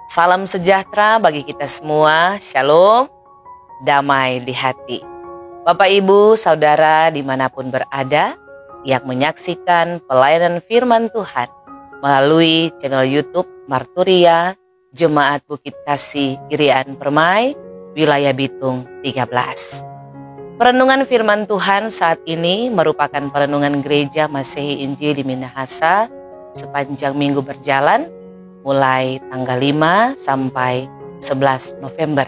Salam sejahtera bagi kita semua, shalom, damai di hati. Bapak, Ibu, Saudara dimanapun berada yang menyaksikan pelayanan firman Tuhan melalui channel YouTube Marturia Jemaat Bukit Kasih Irian Permai, wilayah Bitung 13. Perenungan firman Tuhan saat ini merupakan perenungan Gereja Masehi Injil di Minahasa sepanjang minggu berjalan mulai tanggal 5 sampai 11 November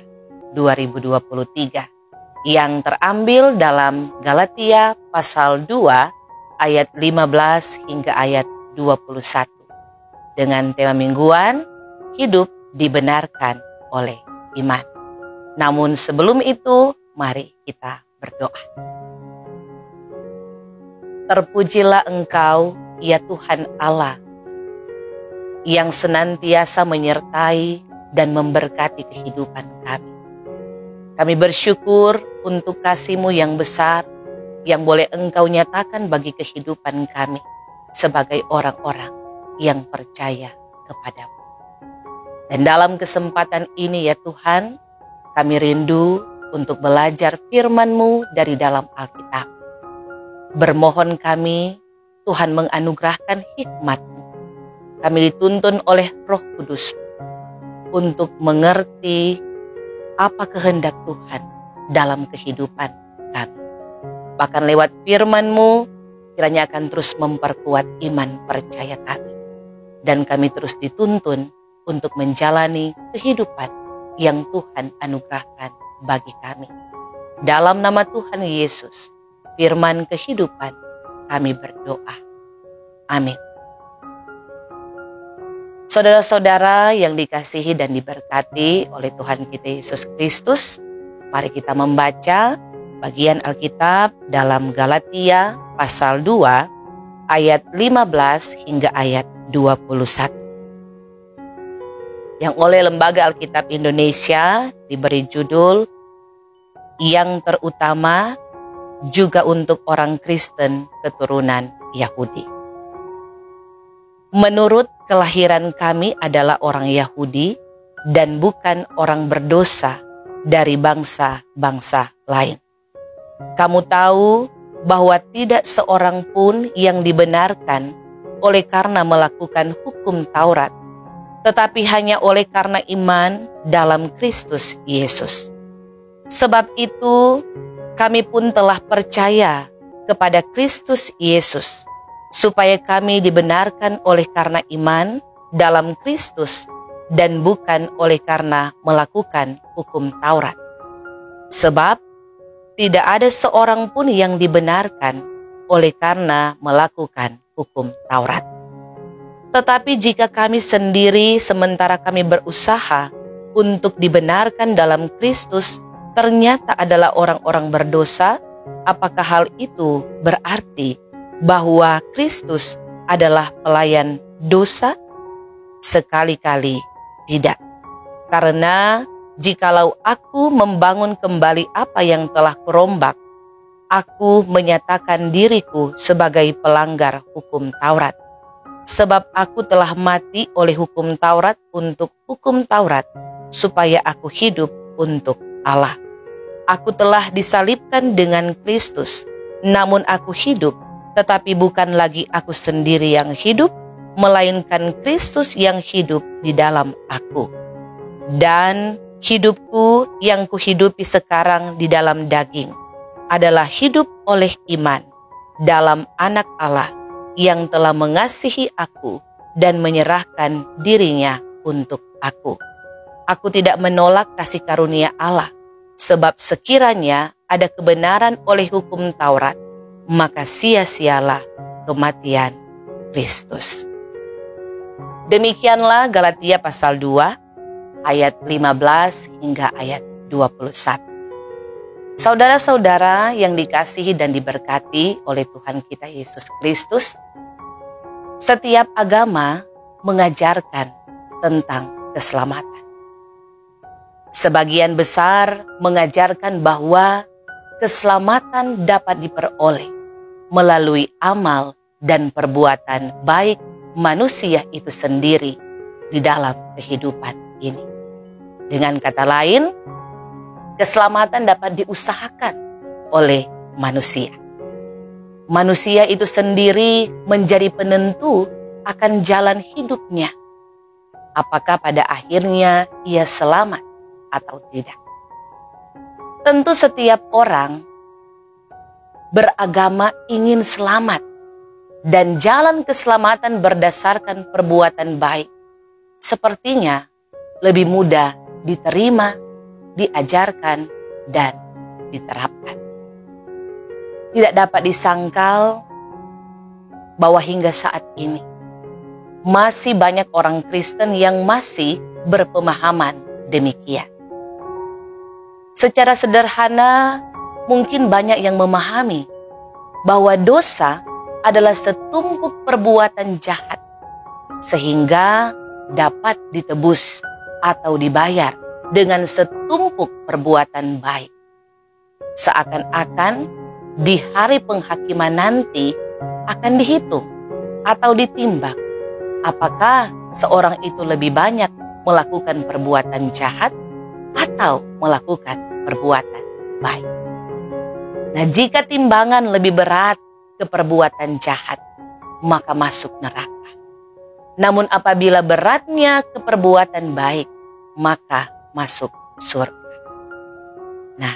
2023 yang terambil dalam Galatia pasal 2 ayat 15 hingga ayat 21 dengan tema mingguan hidup dibenarkan oleh iman. Namun sebelum itu mari kita berdoa. Terpujilah Engkau ya Tuhan Allah yang senantiasa menyertai dan memberkati kehidupan kami. Kami bersyukur untuk kasih-Mu yang besar yang boleh Engkau nyatakan bagi kehidupan kami sebagai orang-orang yang percaya kepadamu. Dan dalam kesempatan ini ya Tuhan, kami rindu untuk belajar firman-Mu dari dalam Alkitab. Bermohon kami, Tuhan menganugerahkan hikmat-Mu. Kami dituntun oleh Roh Kudus untuk mengerti apa kehendak Tuhan dalam kehidupan kami. Bahkan lewat firman-Mu, kiranya akan terus memperkuat iman percaya kami. Dan kami terus dituntun untuk menjalani kehidupan yang Tuhan anugerahkan bagi kami. Dalam nama Tuhan Yesus, firman kehidupan, kami berdoa. Amin. Saudara-saudara yang dikasihi dan diberkati oleh Tuhan kita Yesus Kristus, mari kita membaca bagian Alkitab dalam Galatia pasal 2 ayat 15 hingga ayat 21. Yang oleh Lembaga Alkitab Indonesia diberi judul yang terutama juga untuk orang Kristen keturunan Yahudi. Menurut kelahiran kami adalah orang Yahudi dan bukan orang berdosa dari bangsa-bangsa lain. Kamu tahu bahwa tidak seorang pun yang dibenarkan oleh karena melakukan hukum Taurat, tetapi hanya oleh karena iman dalam Kristus Yesus. Sebab itu kami pun telah percaya kepada Kristus Yesus, supaya kami dibenarkan oleh karena iman dalam Kristus dan bukan oleh karena melakukan hukum Taurat. Sebab tidak ada seorang pun yang dibenarkan oleh karena melakukan hukum Taurat. Tetapi jika kami sendiri sementara kami berusaha untuk dibenarkan dalam Kristus ternyata adalah orang-orang berdosa, apakah hal itu berarti bahwa Kristus adalah pelayan dosa? Sekali-kali tidak. Karena jikalau aku membangun kembali apa yang telah kurombak, aku menyatakan diriku sebagai pelanggar hukum Taurat. Sebab aku telah mati oleh hukum Taurat untuk hukum Taurat, supaya aku hidup untuk Allah. Aku telah disalibkan dengan Kristus, namun aku hidup, tetapi bukan lagi aku sendiri yang hidup, melainkan Kristus yang hidup di dalam aku. Dan hidupku yang kuhidupi sekarang di dalam daging adalah hidup oleh iman dalam Anak Allah yang telah mengasihi aku dan menyerahkan dirinya untuk aku. Aku tidak menolak kasih karunia Allah, sebab sekiranya ada kebenaran oleh hukum Taurat, maka sia-sialah kematian Kristus. Demikianlah Galatia pasal 2 ayat 15 hingga ayat 21. Saudara-saudara yang dikasihi dan diberkati oleh Tuhan kita Yesus Kristus, setiap agama mengajarkan tentang keselamatan. Sebagian besar mengajarkan bahwa keselamatan dapat diperoleh melalui amal dan perbuatan baik manusia itu sendiri di dalam kehidupan ini. Dengan kata lain, keselamatan dapat diusahakan oleh manusia. Manusia itu sendiri menjadi penentu akan jalan hidupnya. Apakah pada akhirnya ia selamat atau tidak? Tentu setiap orang beragama ingin selamat, dan jalan keselamatan berdasarkan perbuatan baik sepertinya lebih mudah diterima, diajarkan, dan diterapkan. Tidak dapat disangkal bahwa hingga saat ini masih banyak orang Kristen yang masih berpemahaman demikian. Secara sederhana, mungkin banyak yang memahami bahwa dosa adalah setumpuk perbuatan jahat sehingga dapat ditebus atau dibayar dengan setumpuk perbuatan baik. Seakan-akan di hari penghakiman nanti akan dihitung atau ditimbang apakah seorang itu lebih banyak melakukan perbuatan jahat atau melakukan perbuatan baik. Nah, jika timbangan lebih berat ke perbuatan jahat, maka masuk neraka. Namun apabila beratnya ke perbuatan baik, maka masuk surga. Nah,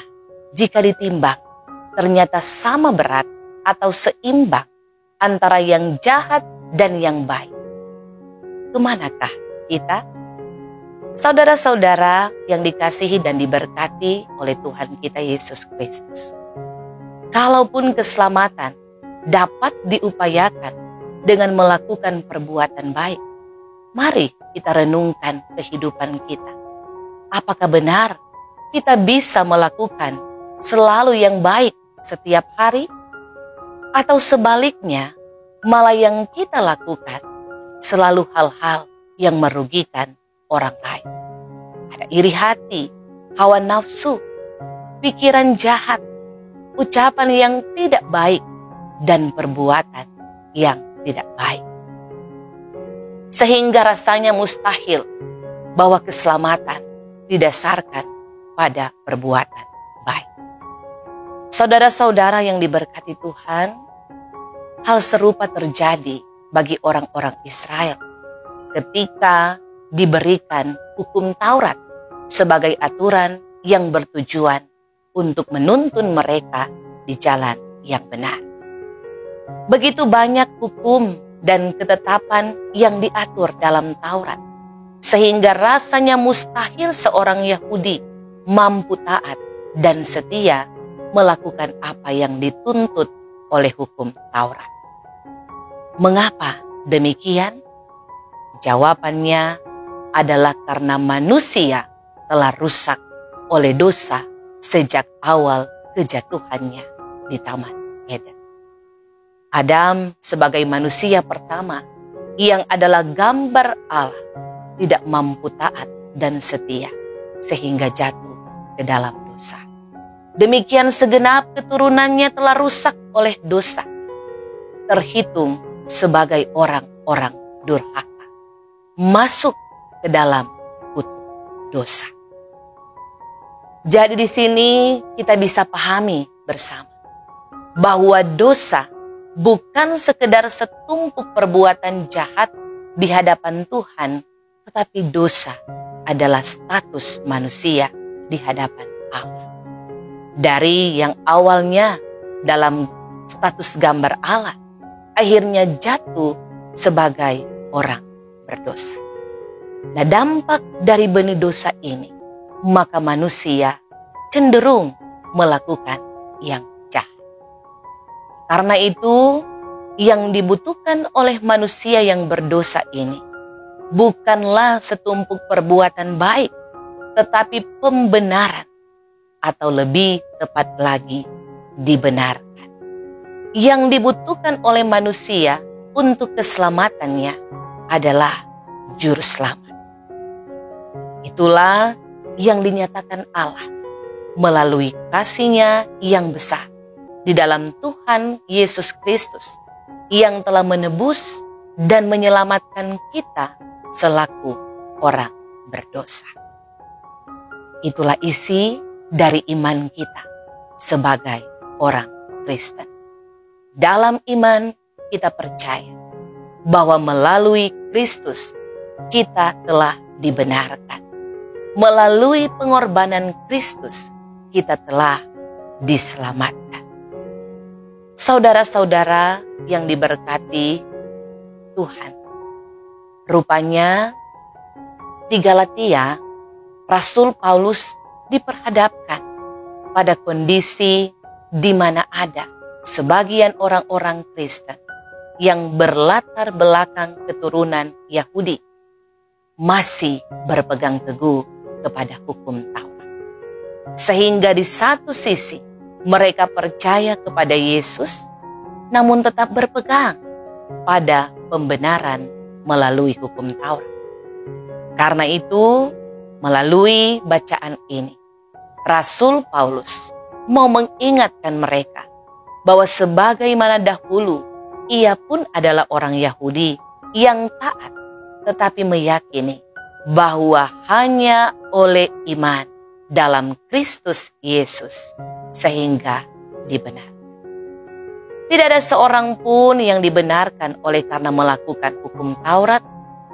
jika ditimbang, ternyata sama berat atau seimbang antara yang jahat dan yang baik. Kemanakah kita? Saudara-saudara yang dikasihi dan diberkati oleh Tuhan kita Yesus Kristus. Kalaupun keselamatan dapat diupayakan dengan melakukan perbuatan baik, mari kita renungkan kehidupan kita. Apakah benar kita bisa melakukan selalu yang baik setiap hari? Atau sebaliknya, malah yang kita lakukan selalu hal-hal yang merugikan orang lain. Ada iri hati, hawa nafsu, pikiran jahat, ucapan yang tidak baik, dan perbuatan yang tidak baik. Sehingga rasanya mustahil bahwa keselamatan didasarkan pada perbuatan baik. Saudara-saudara yang diberkati Tuhan, hal serupa terjadi bagi orang-orang Israel ketika diberikan hukum Taurat sebagai aturan yang bertujuan untuk menuntun mereka di jalan yang benar. Begitu banyak hukum dan ketetapan yang diatur dalam Taurat, sehingga rasanya mustahil seorang Yahudi mampu taat dan setia melakukan apa yang dituntut oleh hukum Taurat. Mengapa demikian? Jawabannya adalah karena manusia telah rusak oleh dosa sejak awal kejatuhannya di Taman Eden. Adam sebagai manusia pertama yang adalah gambar Allah tidak mampu taat dan setia sehingga jatuh ke dalam dosa. Demikian segenap keturunannya telah rusak oleh dosa, terhitung sebagai orang-orang durhaka, masuk ke dalam kutuk dosa. Jadi di sini kita bisa pahami bersama bahwa dosa bukan sekedar setumpuk perbuatan jahat di hadapan Tuhan, tetapi dosa adalah status manusia di hadapan Allah. Dari yang awalnya dalam status gambar Allah, akhirnya jatuh sebagai orang berdosa. Nah, dampak dari benih dosa ini, maka manusia cenderung melakukan yang jahat. Karena itu, yang dibutuhkan oleh manusia yang berdosa ini bukanlah setumpuk perbuatan baik, tetapi pembenaran, atau lebih tepat lagi, dibenarkan. Yang dibutuhkan oleh manusia untuk keselamatannya adalah juru selamat. Itulah yang dinyatakan Allah melalui kasih-Nya yang besar di dalam Tuhan Yesus Kristus yang telah menebus dan menyelamatkan kita selaku orang berdosa. Itulah isi dari iman kita sebagai orang Kristen. Dalam iman kita percaya bahwa melalui Kristus kita telah dibenarkan. Melalui pengorbanan Kristus kita telah diselamatkan. Saudara-saudara yang diberkati Tuhan, rupanya di Galatia, Rasul Paulus diperhadapkan pada kondisi di mana ada sebagian orang-orang Kristen yang berlatar belakang keturunan Yahudi masih berpegang teguh kepada hukum Taurat. Sehingga di satu sisi mereka percaya kepada Yesus, namun tetap berpegang pada pembenaran melalui hukum Taurat. Karena itu, melalui bacaan ini, Rasul Paulus mau mengingatkan mereka bahwa sebagaimana dahulu ia pun adalah orang Yahudi yang taat, tetapi meyakini bahwa hanya oleh iman dalam Kristus Yesus sehingga dibenarkan. Tidak ada seorang pun yang dibenarkan oleh karena melakukan hukum Taurat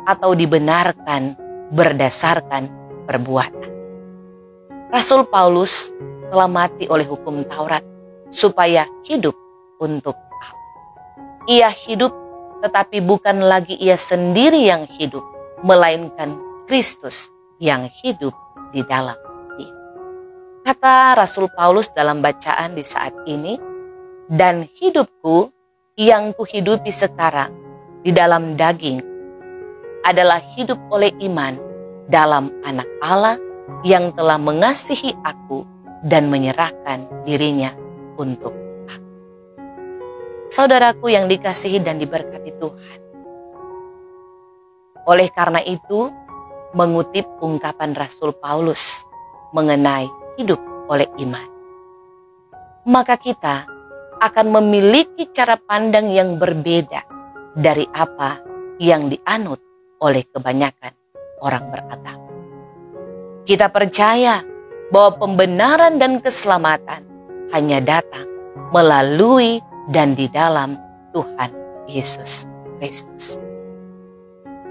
atau dibenarkan berdasarkan perbuatan. Rasul Paulus telah mati oleh hukum Taurat supaya hidup untuk Allah. Ia hidup, tetapi bukan lagi ia sendiri yang hidup, melainkan Kristus yang hidup di dalam dia. Kata Rasul Paulus dalam bacaan di saat ini, dan hidupku yang kuhidupi sekarang di dalam daging adalah hidup oleh iman dalam Anak Allah yang telah mengasihi aku dan menyerahkan dirinya untuk aku. Saudaraku yang dikasihi dan diberkati Tuhan, oleh karena itu, mengutip ungkapan Rasul Paulus mengenai hidup oleh iman, maka kita akan memiliki cara pandang yang berbeda dari apa yang dianut oleh kebanyakan orang beragama. Kita percaya bahwa pembenaran dan keselamatan hanya datang melalui dan di dalam Tuhan Yesus Kristus.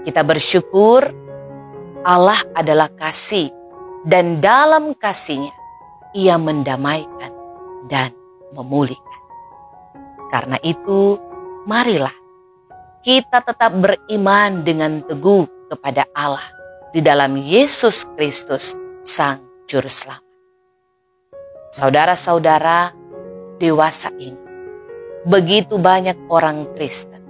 Kita bersyukur Allah adalah kasih, dan dalam kasih-Nya Ia mendamaikan dan memulihkan. Karena itu, marilah kita tetap beriman dengan teguh kepada Allah di dalam Yesus Kristus, Sang Juru Selamat. Saudara-saudara dewasa ini, begitu banyak orang Kristen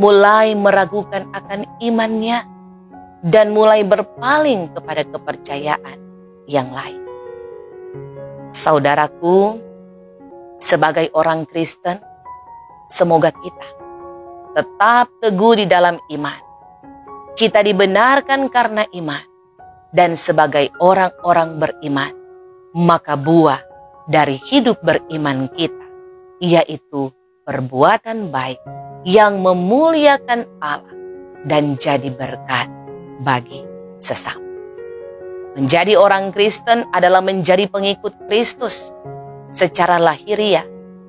mulai meragukan akan imannya dan mulai berpaling kepada kepercayaan yang lain. Saudaraku, sebagai orang Kristen, semoga kita tetap teguh di dalam iman. Kita dibenarkan karena iman, dan sebagai orang-orang beriman, maka buah dari hidup beriman kita, yaitu perbuatan baik yang memuliakan Allah dan jadi berkat bagi sesama. Menjadi orang Kristen adalah menjadi pengikut Kristus. Secara lahiriah,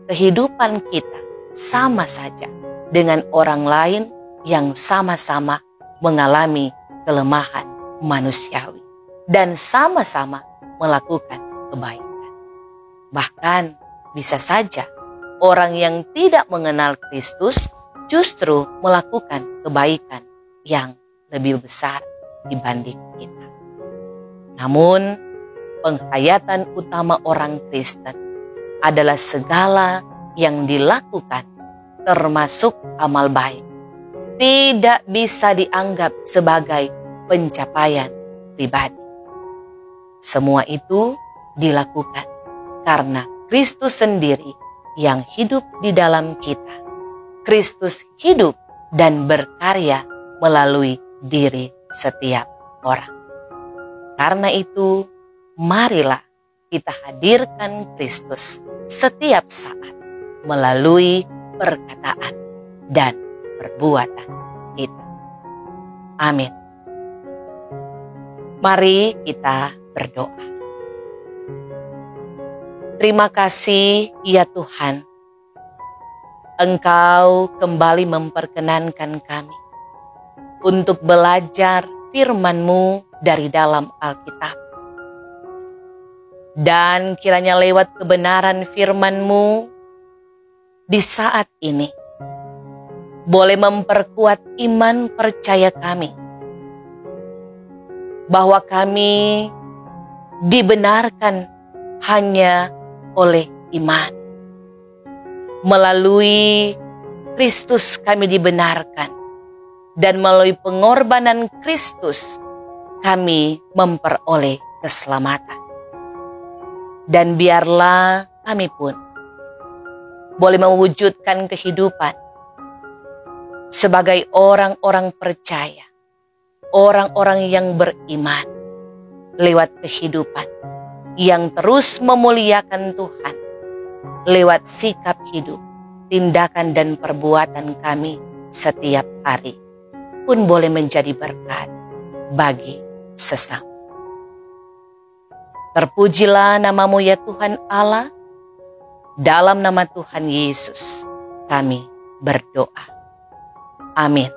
kehidupan kita sama saja dengan orang lain yang sama-sama mengalami kelemahan manusiawi dan sama-sama melakukan kebaikan. Bahkan bisa saja orang yang tidak mengenal Kristus justru melakukan kebaikan yang lebih besar dibanding kita. Namun, penghayatan utama orang Kristen adalah segala yang dilakukan, termasuk amal baik, tidak bisa dianggap sebagai pencapaian pribadi. Semua itu dilakukan karena Kristus sendiri yang hidup di dalam kita. Kristus hidup dan berkarya melalui diri setiap orang. Karena itu, marilah kita hadirkan Kristus setiap saat melalui perkataan dan perbuatan kita. Amin. Mari kita berdoa. Terima kasih ya Tuhan, Engkau kembali memperkenankan kami untuk belajar firman-Mu dari dalam Alkitab. Dan kiranya lewat kebenaran firman-Mu di saat ini boleh memperkuat iman percaya kami, bahwa kami dibenarkan hanya oleh iman. Melalui Kristus kami dibenarkan, dan melalui pengorbanan Kristus kami memperoleh keselamatan. Dan biarlah kami pun boleh mewujudkan kehidupan sebagai orang-orang percaya, orang-orang yang beriman, lewat kehidupan yang terus memuliakan Tuhan, lewat sikap hidup, tindakan dan perbuatan kami setiap hari pun boleh menjadi berkat bagi sesama. Terpujilah nama-Mu ya Tuhan Allah. Dalam nama Tuhan Yesus kami berdoa. Amin.